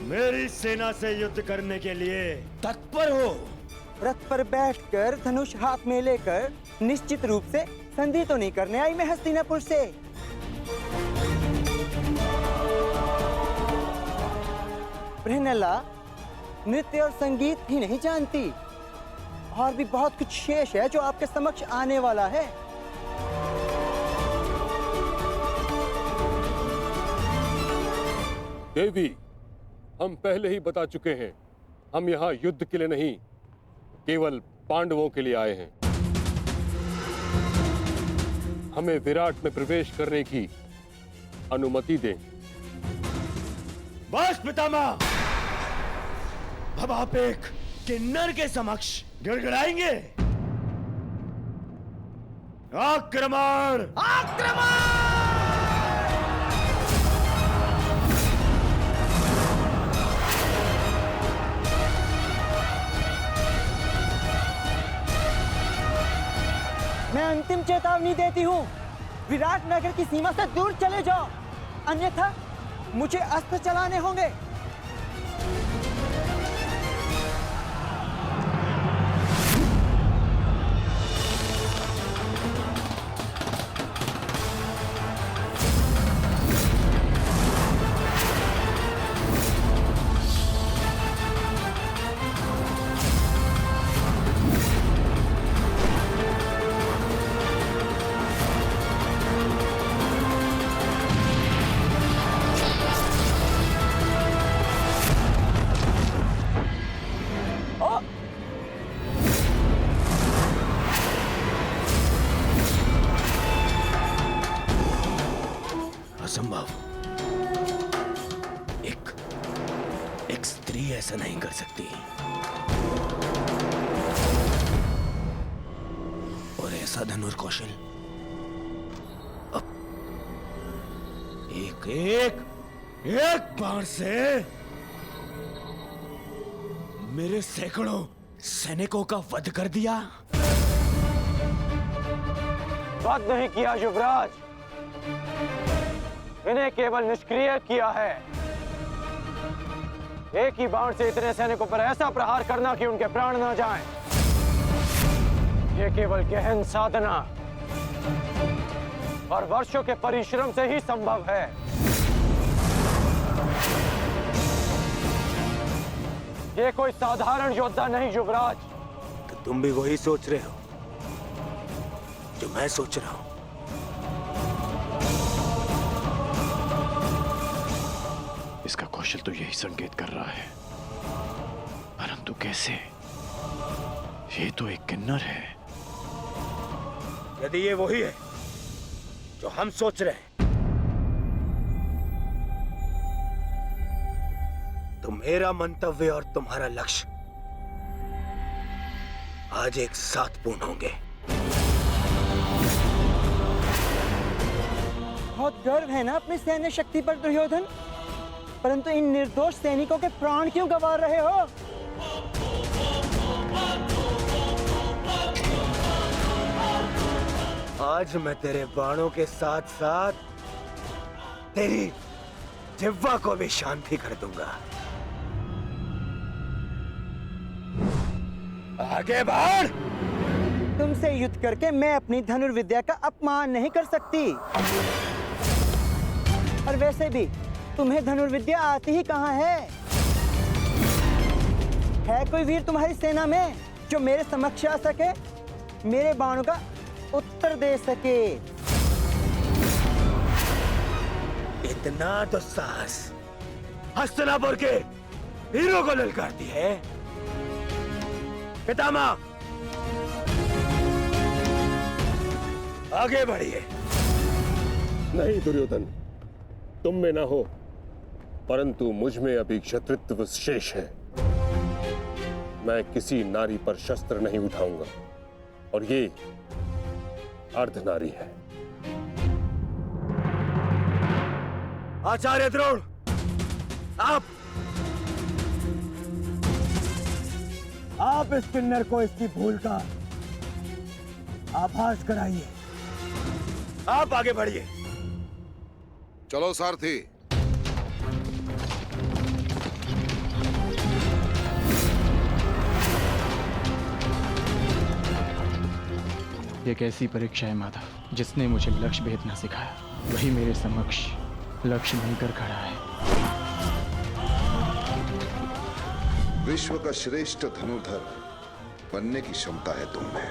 मेरी सेना से युद्ध करने के लिए तत्पर हो। रथ पर बैठकर धनुष हाथ में लेकर निश्चित रूप से संधि तो नहीं करने आई मैं हस्तिनापुर से। बृहन्नला नृत्य और संगीत ही नहीं जानती, और भी बहुत कुछ शेष है जो आपके समक्ष आने वाला है। देवी, हम पहले ही बता चुके हैं, हम यहाँ युद्ध के लिए नहीं, केवल पांडवों के लिए आए हैं। हमें विराट में प्रवेश करने की अनुमति दें। बस पितामह, अब आप एक किन्नर के समक्ष गिड़गिड़ाएंगे। आक्रमण! आक्रमण! मैं अंतिम चेतावनी देती हूँ, विराट नगर की सीमा से दूर चले जाओ, अन्यथा मुझे अस्त्र चलाने होंगे। असंभव। एक स्त्री ऐसा नहीं कर सकती। और ऐसा धनुर कौशल अब एक बाण से मेरे सैकड़ों सैनिकों का वध कर दिया। वध नहीं किया युवराज, इन्हें केवल निष्क्रिय किया है। एक ही बाण से इतने सैनिकों पर ऐसा प्रहार करना कि उनके प्राण न जाएं, ये केवल गहन साधना और वर्षों के परिश्रम से ही संभव है। ये कोई साधारण योद्धा नहीं युवराज। तो तुम भी वही सोच रहे हो जो मैं सोच रहा हूं। इसका कौशल तो यही संकेत कर रहा है, परंतु कैसे? ये तो एक किन्नर है। यदि ये वही है जो हम सोच रहे हैं, तो मेरा मंतव्य और तुम्हारा लक्ष्य आज एक साथ पूर्ण होंगे। बहुत गर्व है ना अपनी सैन्य शक्ति पर दुर्योधन, परंतु इन निर्दोष सैनिकों के प्राण क्यों गंवा रहे हो? आज मैं तेरे बाणों के साथ साथ तेरी जिह्वा को भी शांति कर दूंगा। आगे बढ़। तुमसे युद्ध करके मैं अपनी धनुर्विद्या का अपमान नहीं कर सकती, और वैसे भी तुम्हें धनुर्विद्या आती ही कहाँ है? है कोई वीर तुम्हारी सेना में जो मेरे समक्ष आ सके, मेरे बाणों का उत्तर दे सके? इतना दुस्साहस हस्तिनापुर के वीरों को ललकारती है। पितामह, आगे बढ़िए। नहीं दुर्योधन, तुम में ना हो, परंतु मुझ में अभी क्षत्रित्व शेष है। मैं किसी नारी पर शस्त्र नहीं उठाऊंगा, और ये अर्धनारी है। आचार्य द्रोण, आप इस किन्नर को इसकी भूल का आभास कराइए। आप आगे बढ़िए। चलो सारथी। एक ऐसी परीक्षा है माधव जिसने मुझे लक्ष्य भेदना सिखाया। वही मेरे समक्ष लक्ष्य बनकर खड़ा है। विश्व का श्रेष्ठ धनुर्धर बनने की क्षमता है तुम में।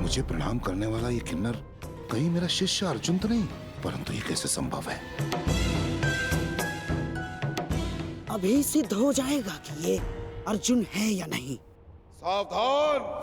मुझे प्रणाम करने वाला ये किन्नर कहीं मेरा शिष्य अर्जुन तो नहीं, परंतु ये कैसे संभव है? अभी सिद्ध हो जाएगा कि ये अर्जुन है या नहीं। सावधान!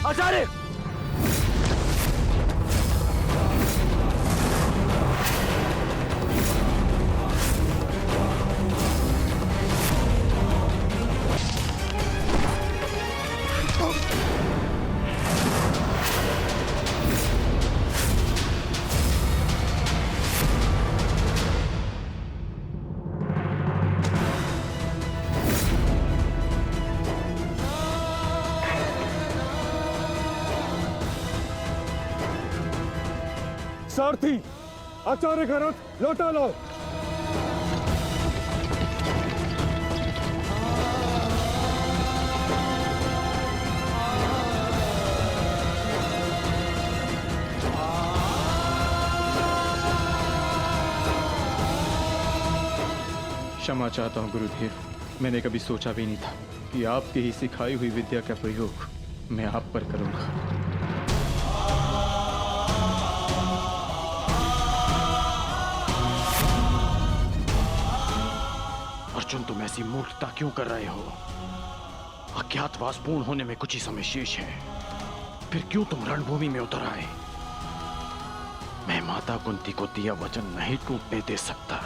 आचार्य! सारथी, आचार्य का रथ लौटा लो। क्षमा चाहता हूँ गुरुदेव, मैंने कभी सोचा भी नहीं था कि आपकी ही सिखाई हुई विद्या का प्रयोग मैं आप पर करूंगा। अर्जुन, तुम ऐसी मूर्खता क्यों कर रहे हो? अज्ञातवास पूर्ण होने में कुछ ही समय शेष है, फिर क्यों तुम रणभूमि में उतर आए? मैं माता कुंती को दिया वचन नहीं टूटने दे सकता।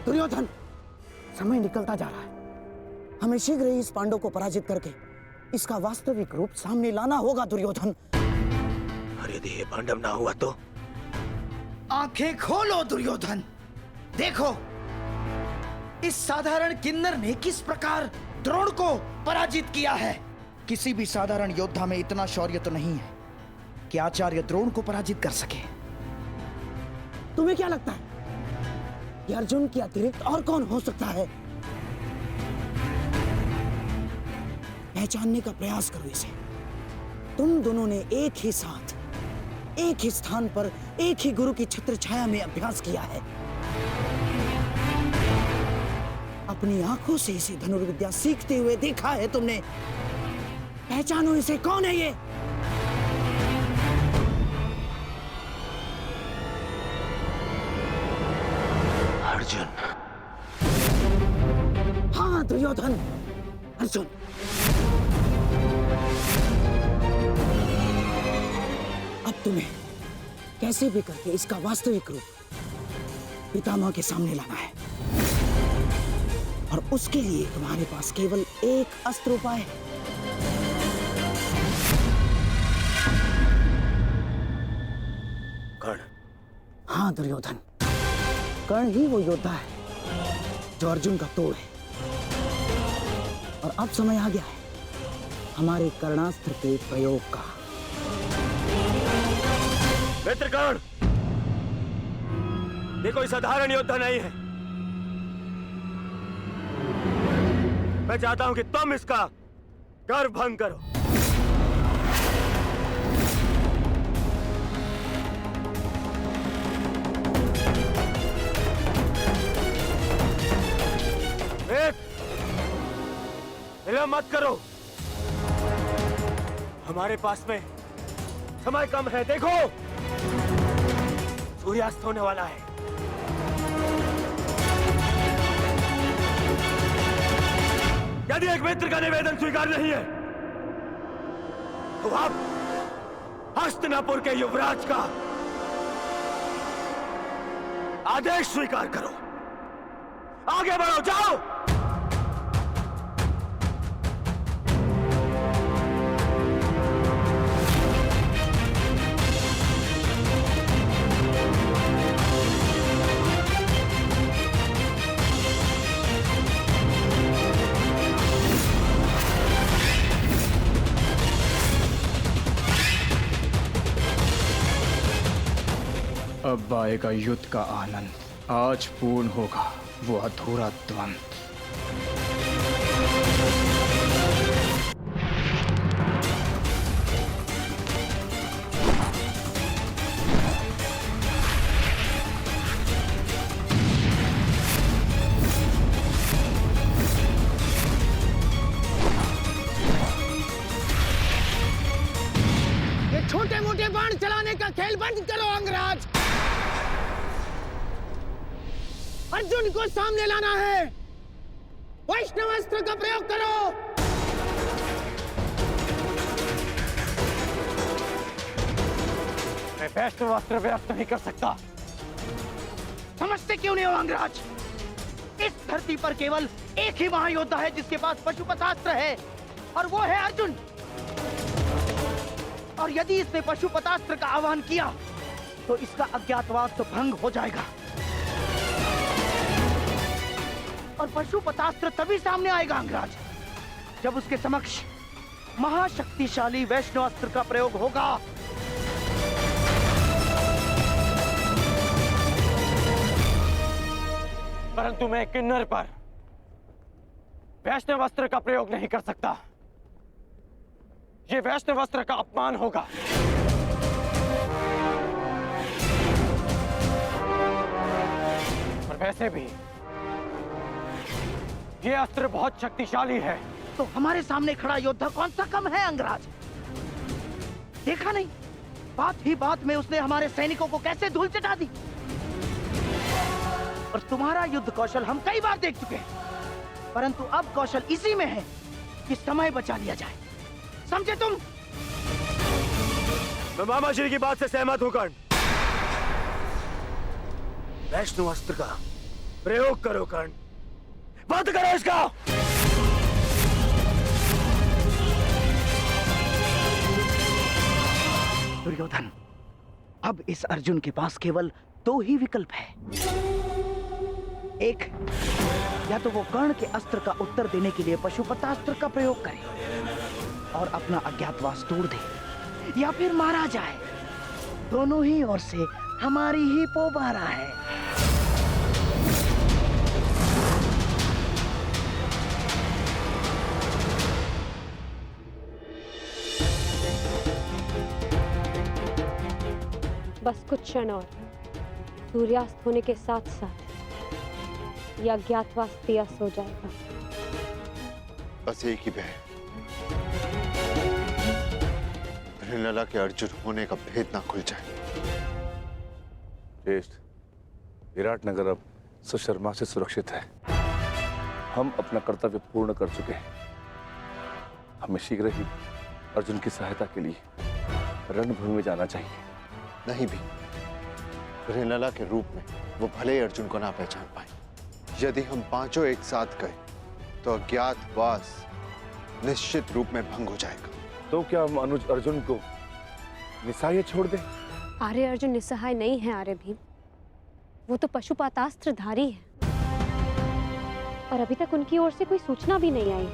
दुर्योधन, समय निकलता जा रहा है। हमें शीघ्र ही इस पांडव को पराजित करके इसका वास्तविक रूप सामने लाना होगा दुर्योधन। और यदि ये पांडव ना हुआ तो? आंखें खोलो दुर्योधन, देखो इस साधारण किन्नर ने किस प्रकार द्रोण को पराजित किया है। किसी भी साधारण योद्धा में इतना शौर्य तो नहीं है कि आचार्य द्रोण को पराजित कर सके। तुम्हें क्या लगता है कि अर्जुन के अतिरिक्त और कौन हो सकता है? पहचानने का प्रयास करो इसे। तुम दोनों ने एक ही साथ, एक ही स्थान पर, एक ही गुरु की छत्र छाया में अभ्यास किया है। अपनी आंखों से इसे धनुर्विद्या सीखते हुए देखा है तुमने। पहचानो इसे, कौन है ये? अर्जुन। हाँ दुर्योधन, अर्जुन। अब तुम्हें कैसे भी करके इसका वास्तविक रूप पितामह के सामने लाना है, और उसके लिए तुम्हारे पास केवल एक अस्त्र उपाय है। कर्ण। हाँ दुर्योधन, कर्ण ही वो योद्धा है जो अर्जुन का तोड़ है। और अब समय आ गया है हमारे कर्णास्त्र के प्रयोग का। मित्र कर्ण, ये कोई साधारण योद्धा नहीं है। मैं चाहता हूं कि तुम इसका गर्व भंग करो। विलंब मत करो। हमारे पास में समय कम है। देखो, सूर्यास्त होने वाला है। यदि एक मित्र का निवेदन स्वीकार नहीं है तो आप हस्तिनापुर के युवराज का आदेश स्वीकार करो। आगे बढ़ो, जाओ। अब आएगा युद्ध का आनंद। आज पूर्ण होगा वो अधूरा द्वंद्व। ये छोटे मोटे बाण चलाने का खेल बंद करो अंगराज। अर्जुन को सामने लाना है। वैष्णव अस्त्र का प्रयोग करो। मैं वैष्णव अस्त्र प्रयोग नहीं कर सकता। समझते क्यों नहीं हो अंगराज? इस धरती पर केवल एक ही महायोद्धा है जिसके पास पशुपतास्त्र है, और वो है अर्जुन। और यदि इसने पशुपतास्त्र का आह्वान किया तो इसका अज्ञातवास तो भंग हो जाएगा, और पशुपतास्त्र तभी सामने आएगा अंगराज जब उसके समक्ष महाशक्तिशाली वैष्णव अस्त्र का प्रयोग होगा। परंतु मैं किन्नर पर वैष्णव अस्त्र का प्रयोग नहीं कर सकता। ये वैष्णव अस्त्र का अपमान होगा। और वैसे भी ये अस्त्र बहुत शक्तिशाली है। तो हमारे सामने खड़ा योद्धा कौन सा कम है अंगराज? देखा नहीं, बात ही बात में उसने हमारे सैनिकों को कैसे धूल चटा दी। और तुम्हारा युद्ध कौशल हम कई बार देख चुके हैं, परंतु अब कौशल इसी में है कि समय बचा लिया जाए। समझे तुम? मैं मामा श्री की बात से सहमत हूं कर्ण। वैष्णव अस्त्र का प्रयोग करो कर्ण। बंद करो इसका। दुर्योधन, अब इस अर्जुन के पास केवल दो ही विकल्प है। एक, या तो वो कर्ण के अस्त्र का उत्तर देने के लिए पशुपतास्त्र का प्रयोग करे और अपना अज्ञातवास तोड़ दे, या फिर मारा जाए। दोनों ही ओर से हमारी ही पोबारा है। बस कुछ क्षण और, सूर्यास्त होने के साथ साथ यह अज्ञातवास दियास हो जाएगा। बस एक ही भय, हिरण्यला के अर्जुन होने का भेद ना खुल जाए। ज्येष्ठ, विराटनगर अब सुशर्मा से सुरक्षित है। हम अपना कर्तव्य पूर्ण कर चुके हैं। हमें शीघ्र ही अर्जुन की सहायता के लिए रणभूमि में जाना चाहिए। नहीं भी, हिरण्यला के रूप में वो भले ही अर्जुन को ना पहचान पाए। यदि हम पांचों एक साथ गए तो अज्ञातवास निश्चित रूप में भंग हो जाएगा। तो क्या हम अनुज अर्जुन को निस्सहाय छोड़ दें? आर्य अर्जुन निस्सहाय नहीं है आर्य भीम, वो तो पशुपातास्त्रधारी है, और अभी तक उनकी ओर से कोई सूचना भी नहीं आई।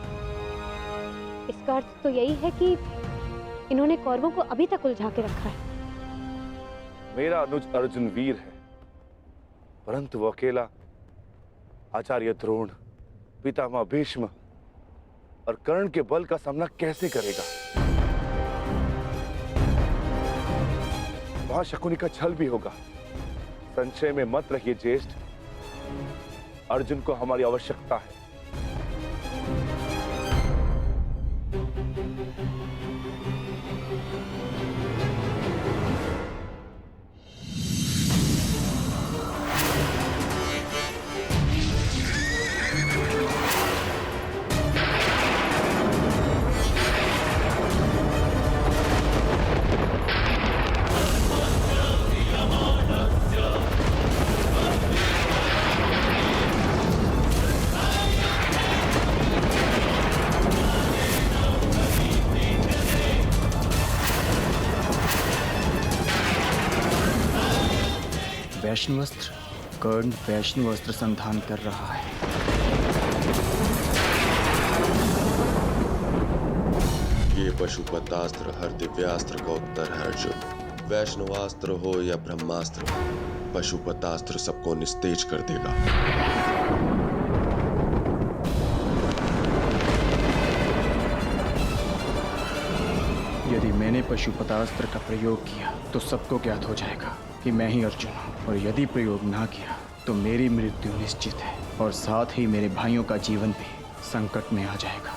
इसका अर्थ तो यही है कि इन्होंने कौरवों को अभी तक उलझा के रखा है। मेरा अनुज अर्जुन वीर है, परंतु वो अकेला आचार्य द्रोण, पितामह भीष्म और कर्ण के बल का सामना कैसे करेगा? वहां शकुनी का छल भी होगा। संशय में मत रहिए ज्येष्ठ, अर्जुन को हमारी आवश्यकता है। वैष्णवस्त्र? कर्ण वैष्णवस्त्र संधान कर रहा है। ये पशुपतास्त्र हर दिव्यास्त्र का उत्तर है अर्जुन। वैष्णवास्त्र हो या ब्रह्मास्त्र हो, पशुपतास्त्र सबको निस्तेज कर देगा। यदि मैंने पशुपतास्त्र का प्रयोग किया तो सबको ज्ञात हो जाएगा कि मैं ही अर्जुन हूँ, और यदि प्रयोग ना किया तो मेरी मृत्यु निश्चित है, और साथ ही मेरे भाइयों का जीवन भी संकट में आ जाएगा।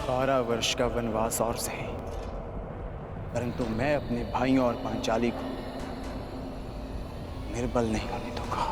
12 वर्ष का वनवास और सही, परंतु मैं अपने भाइयों और पांचाली को निर्बल नहीं होने दूंगा।